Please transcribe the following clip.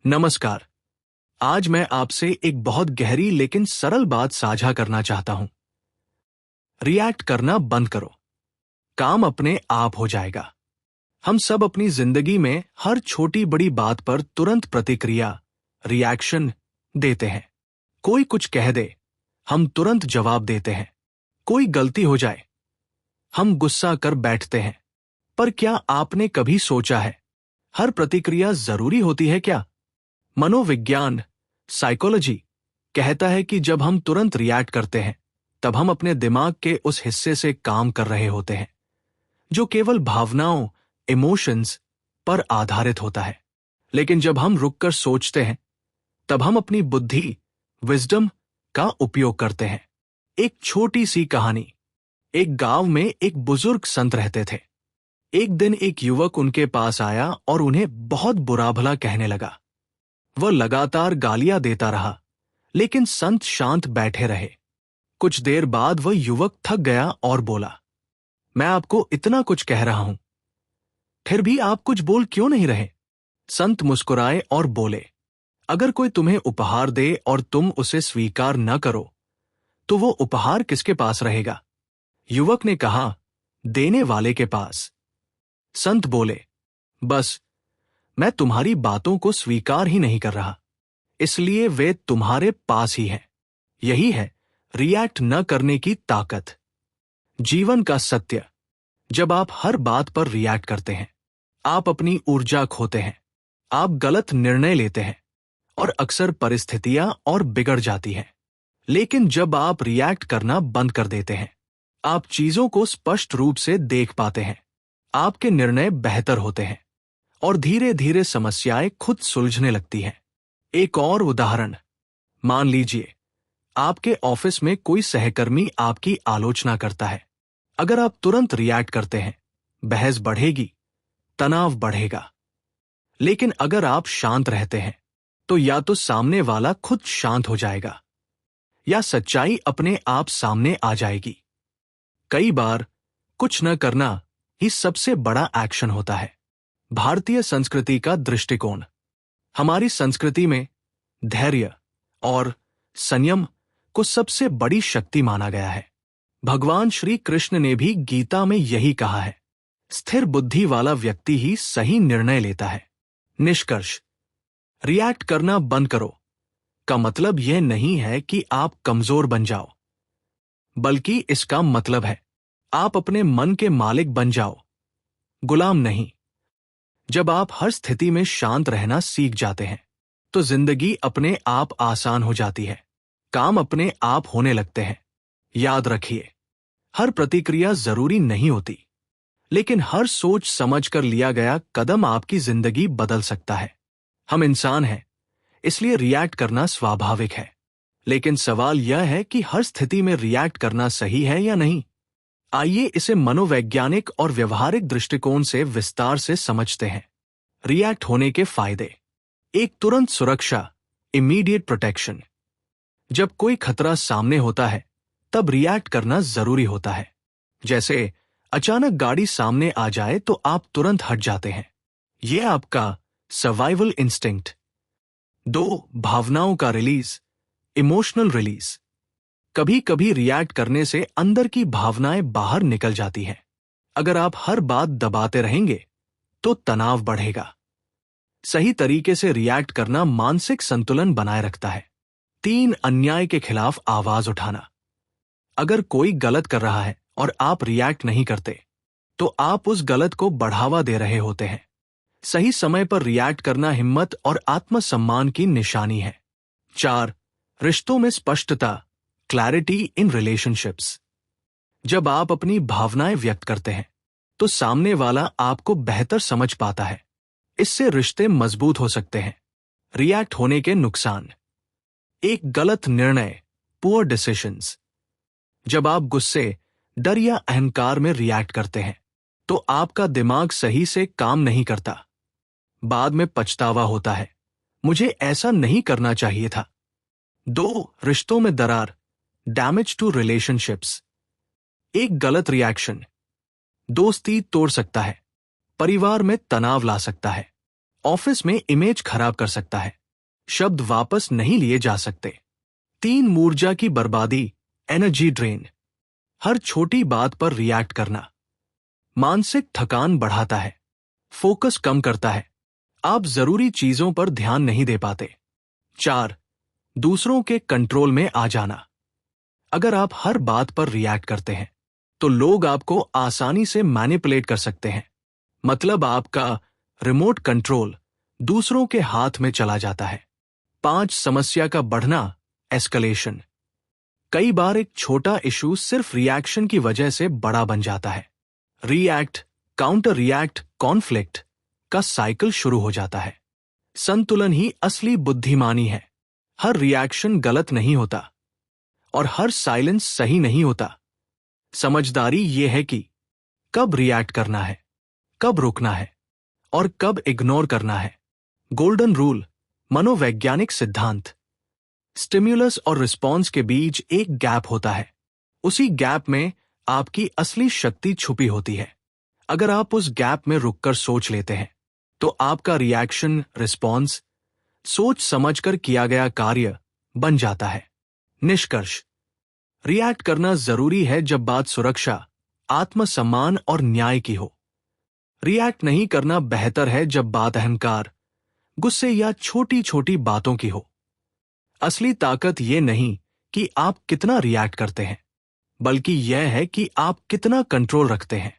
नमस्कार। आज मैं आपसे एक बहुत गहरी लेकिन सरल बात साझा करना चाहता हूं। रिएक्ट करना बंद करो, काम अपने आप हो जाएगा। हम सब अपनी जिंदगी में हर छोटी बड़ी बात पर तुरंत प्रतिक्रिया रिएक्शन देते हैं। कोई कुछ कह दे, हम तुरंत जवाब देते हैं। कोई गलती हो जाए, हम गुस्सा कर बैठते हैं। पर क्या आपने कभी सोचा है, हर प्रतिक्रिया जरूरी होती है क्या? मनोविज्ञान, साइकोलॉजी कहता है कि जब हम तुरंत रिएक्ट करते हैं, तब हम अपने दिमाग के उस हिस्से से काम कर रहे होते हैं जो केवल भावनाओं, इमोशंस पर आधारित होता है। लेकिन जब हम रुककर सोचते हैं, तब हम अपनी बुद्धि, विजडम का उपयोग करते हैं। एक छोटी सी कहानी। एक गांव में एक बुजुर्ग संत रहते थे। एक दिन एक युवक उनके पास आया और उन्हें बहुत बुरा भला कहने लगा। वह लगातार गालियां देता रहा, लेकिन संत शांत बैठे रहे। कुछ देर बाद वह युवक थक गया और बोला, मैं आपको इतना कुछ कह रहा हूं, फिर भी आप कुछ बोल क्यों नहीं रहे? संत मुस्कुराए और बोले, अगर कोई तुम्हें उपहार दे और तुम उसे स्वीकार न करो, तो वो उपहार किसके पास रहेगा? युवक ने कहा, देने वाले के पास। संत बोले, बस मैं तुम्हारी बातों को स्वीकार ही नहीं कर रहा, इसलिए वे तुम्हारे पास ही हैं। यही है रिएक्ट न करने की ताकत। जीवन का सत्य, जब आप हर बात पर रिएक्ट करते हैं, आप अपनी ऊर्जा खोते हैं, आप गलत निर्णय लेते हैं और अक्सर परिस्थितियां और बिगड़ जाती हैं। लेकिन जब आप रिएक्ट करना बंद कर देते हैं, आप चीजों को स्पष्ट रूप से देख पाते हैं, आपके निर्णय बेहतर होते हैं और धीरे धीरे समस्याएं खुद सुलझने लगती हैं। एक और उदाहरण, मान लीजिए आपके ऑफिस में कोई सहकर्मी आपकी आलोचना करता है। अगर आप तुरंत रिएक्ट करते हैं, बहस बढ़ेगी, तनाव बढ़ेगा। लेकिन अगर आप शांत रहते हैं, तो या तो सामने वाला खुद शांत हो जाएगा या सच्चाई अपने आप सामने आ जाएगी। कई बार कुछ न करना ही सबसे बड़ा एक्शन होता है। भारतीय संस्कृति का दृष्टिकोण। हमारी संस्कृति में धैर्य और संयम को सबसे बड़ी शक्ति माना गया है। भगवान श्री कृष्ण ने भी गीता में यही कहा है, स्थिर बुद्धि वाला व्यक्ति ही सही निर्णय लेता है। निष्कर्ष, रिएक्ट करना बंद करो का मतलब यह नहीं है कि आप कमजोर बन जाओ, बल्कि इसका मतलब है आप अपने मन के मालिक बन जाओ, गुलाम नहीं। जब आप हर स्थिति में शांत रहना सीख जाते हैं, तो जिंदगी अपने आप आसान हो जाती है, काम अपने आप होने लगते हैं। याद रखिए, हर प्रतिक्रिया जरूरी नहीं होती, लेकिन हर सोच समझ कर लिया गया कदम आपकी जिंदगी बदल सकता है। हम इंसान हैं, इसलिए रिएक्ट करना स्वाभाविक है। लेकिन सवाल यह है कि हर स्थिति में रिएक्ट करना सही है या नहीं। आइए इसे मनोवैज्ञानिक और व्यवहारिक दृष्टिकोण से विस्तार से समझते हैं। रिएक्ट होने के फायदे। एक, तुरंत सुरक्षा, इमीडिएट प्रोटेक्शन। जब कोई खतरा सामने होता है, तब रिएक्ट करना जरूरी होता है। जैसे अचानक गाड़ी सामने आ जाए तो आप तुरंत हट जाते हैं, यह आपका सर्वाइवल इंस्टिंक्ट। 2, भावनाओं का रिलीज, इमोशनल रिलीज। कभी कभी रिएक्ट करने से अंदर की भावनाएं बाहर निकल जाती हैं। अगर आप हर बात दबाते रहेंगे, तो तनाव बढ़ेगा। सही तरीके से रिएक्ट करना मानसिक संतुलन बनाए रखता है। 3, अन्याय के खिलाफ आवाज उठाना। अगर कोई गलत कर रहा है और आप रिएक्ट नहीं करते, तो आप उस गलत को बढ़ावा दे रहे होते हैं। सही समय पर रिएक्ट करना हिम्मत और आत्मसम्मान की निशानी है। 4, रिश्तों में स्पष्टता, क्लैरिटी इन रिलेशनशिप्स। जब आप अपनी भावनाएं व्यक्त करते हैं, तो सामने वाला आपको बेहतर समझ पाता है। इससे रिश्ते मजबूत हो सकते हैं। रिएक्ट होने के नुकसान। एक, गलत निर्णय, पुअर डिसीजंस। जब आप गुस्से, डर या अहंकार में रिएक्ट करते हैं, तो आपका दिमाग सही से काम नहीं करता। बाद में पछतावा होता है, मुझे ऐसा नहीं करना चाहिए था। 2, रिश्तों में दरार, डैमेज टू रिलेशनशिप्स। एक गलत रिएक्शन दोस्ती तोड़ सकता है, परिवार में तनाव ला सकता है ऑफिस में इमेज खराब कर सकता है। शब्द वापस नहीं लिए जा सकते। 3 ऊर्जा की बर्बादी, एनर्जी ड्रेन। हर छोटी बात पर रिएक्ट करना मानसिक थकान बढ़ाता है, फोकस कम करता है, आप जरूरी चीजों पर ध्यान नहीं दे पाते। 4. दूसरों के कंट्रोल में आ जाना। अगर आप हर बात पर रिएक्ट करते हैं तो लोग आपको आसानी से मैनिपुलेट कर सकते हैं। मतलब आपका रिमोट कंट्रोल दूसरों के हाथ में चला जाता है। 5. समस्या का बढ़ना, एस्केलेशन। कई बार एक छोटा इशू सिर्फ रिएक्शन की वजह से बड़ा बन जाता है। रिएक्ट, काउंटर रिएक्ट, कॉन्फ्लिक्ट का साइकिल शुरू हो जाता है। संतुलन ही असली बुद्धिमानी है। हर रिएक्शन गलत नहीं होता और हर साइलेंस सही नहीं होता। समझदारी यह है कि कब रिएक्ट करना है, कब रुकना है और कब इग्नोर करना है। गोल्डन रूल, मनोवैज्ञानिक सिद्धांत। स्टिम्युलस और रिस्पॉन्स के बीच एक गैप होता है। उसी गैप में आपकी असली शक्ति छुपी होती है। अगर आप उस गैप में रुककर सोच लेते हैं तो आपका रिएक्शन रिस्पॉन्स सोच समझकर किया गया कार्य बन जाता है। निष्कर्ष, रिएक्ट करना जरूरी है जब बात सुरक्षा, आत्मसम्मान और न्याय की हो। रिएक्ट नहीं करना बेहतर है जब बात अहंकार, गुस्से या छोटी छोटी बातों की हो। असली ताकत यह नहीं कि आप कितना रिएक्ट करते हैं, बल्कि यह है कि आप कितना कंट्रोल रखते हैं।